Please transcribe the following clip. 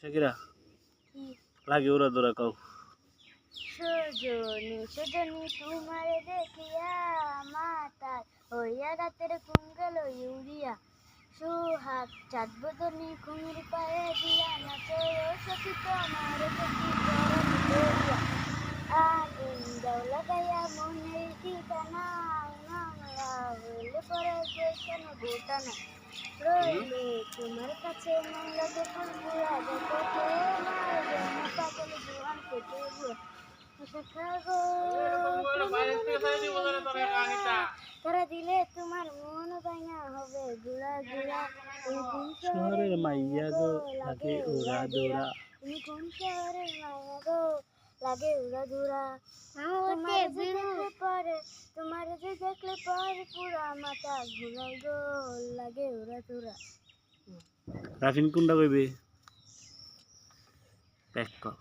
শাকিরা লাগে ওরা দৌড়া কও সজনী সজনী তোমারে দেখিয়া মাতাল হইয়া রাতের ঘুম গেল ইউরিয়া সুহাগ চাঁদ বদনী ঘুমের পায়ে দিয়া নাচে ও সখী তোমার দেখি গরম করিয়া আগুন দাও লাগাইয়া মনের ঠিকানা নামলা হইলে পরে কেন ভুটানা রইলে তোমার কাছে মন লাগে ফুলপুরা দেখো তোমার জন্য পাগল জোয়ান কেটে বুড়ো তারা দিলে তোমার মন ভাঙা হবে গুড়া গুড়া শহরের মাইয়া গো লাগে ওরা দৌড়া তুমি কোন শহরের মাইয়া গো লাগে উড়া ধুরা তোমার যে দেখলে পরে পুরা মাথা ঘুরাই গো লাগে উড়া ধুরা রাফিন কোনটা কইবে প্যাক কর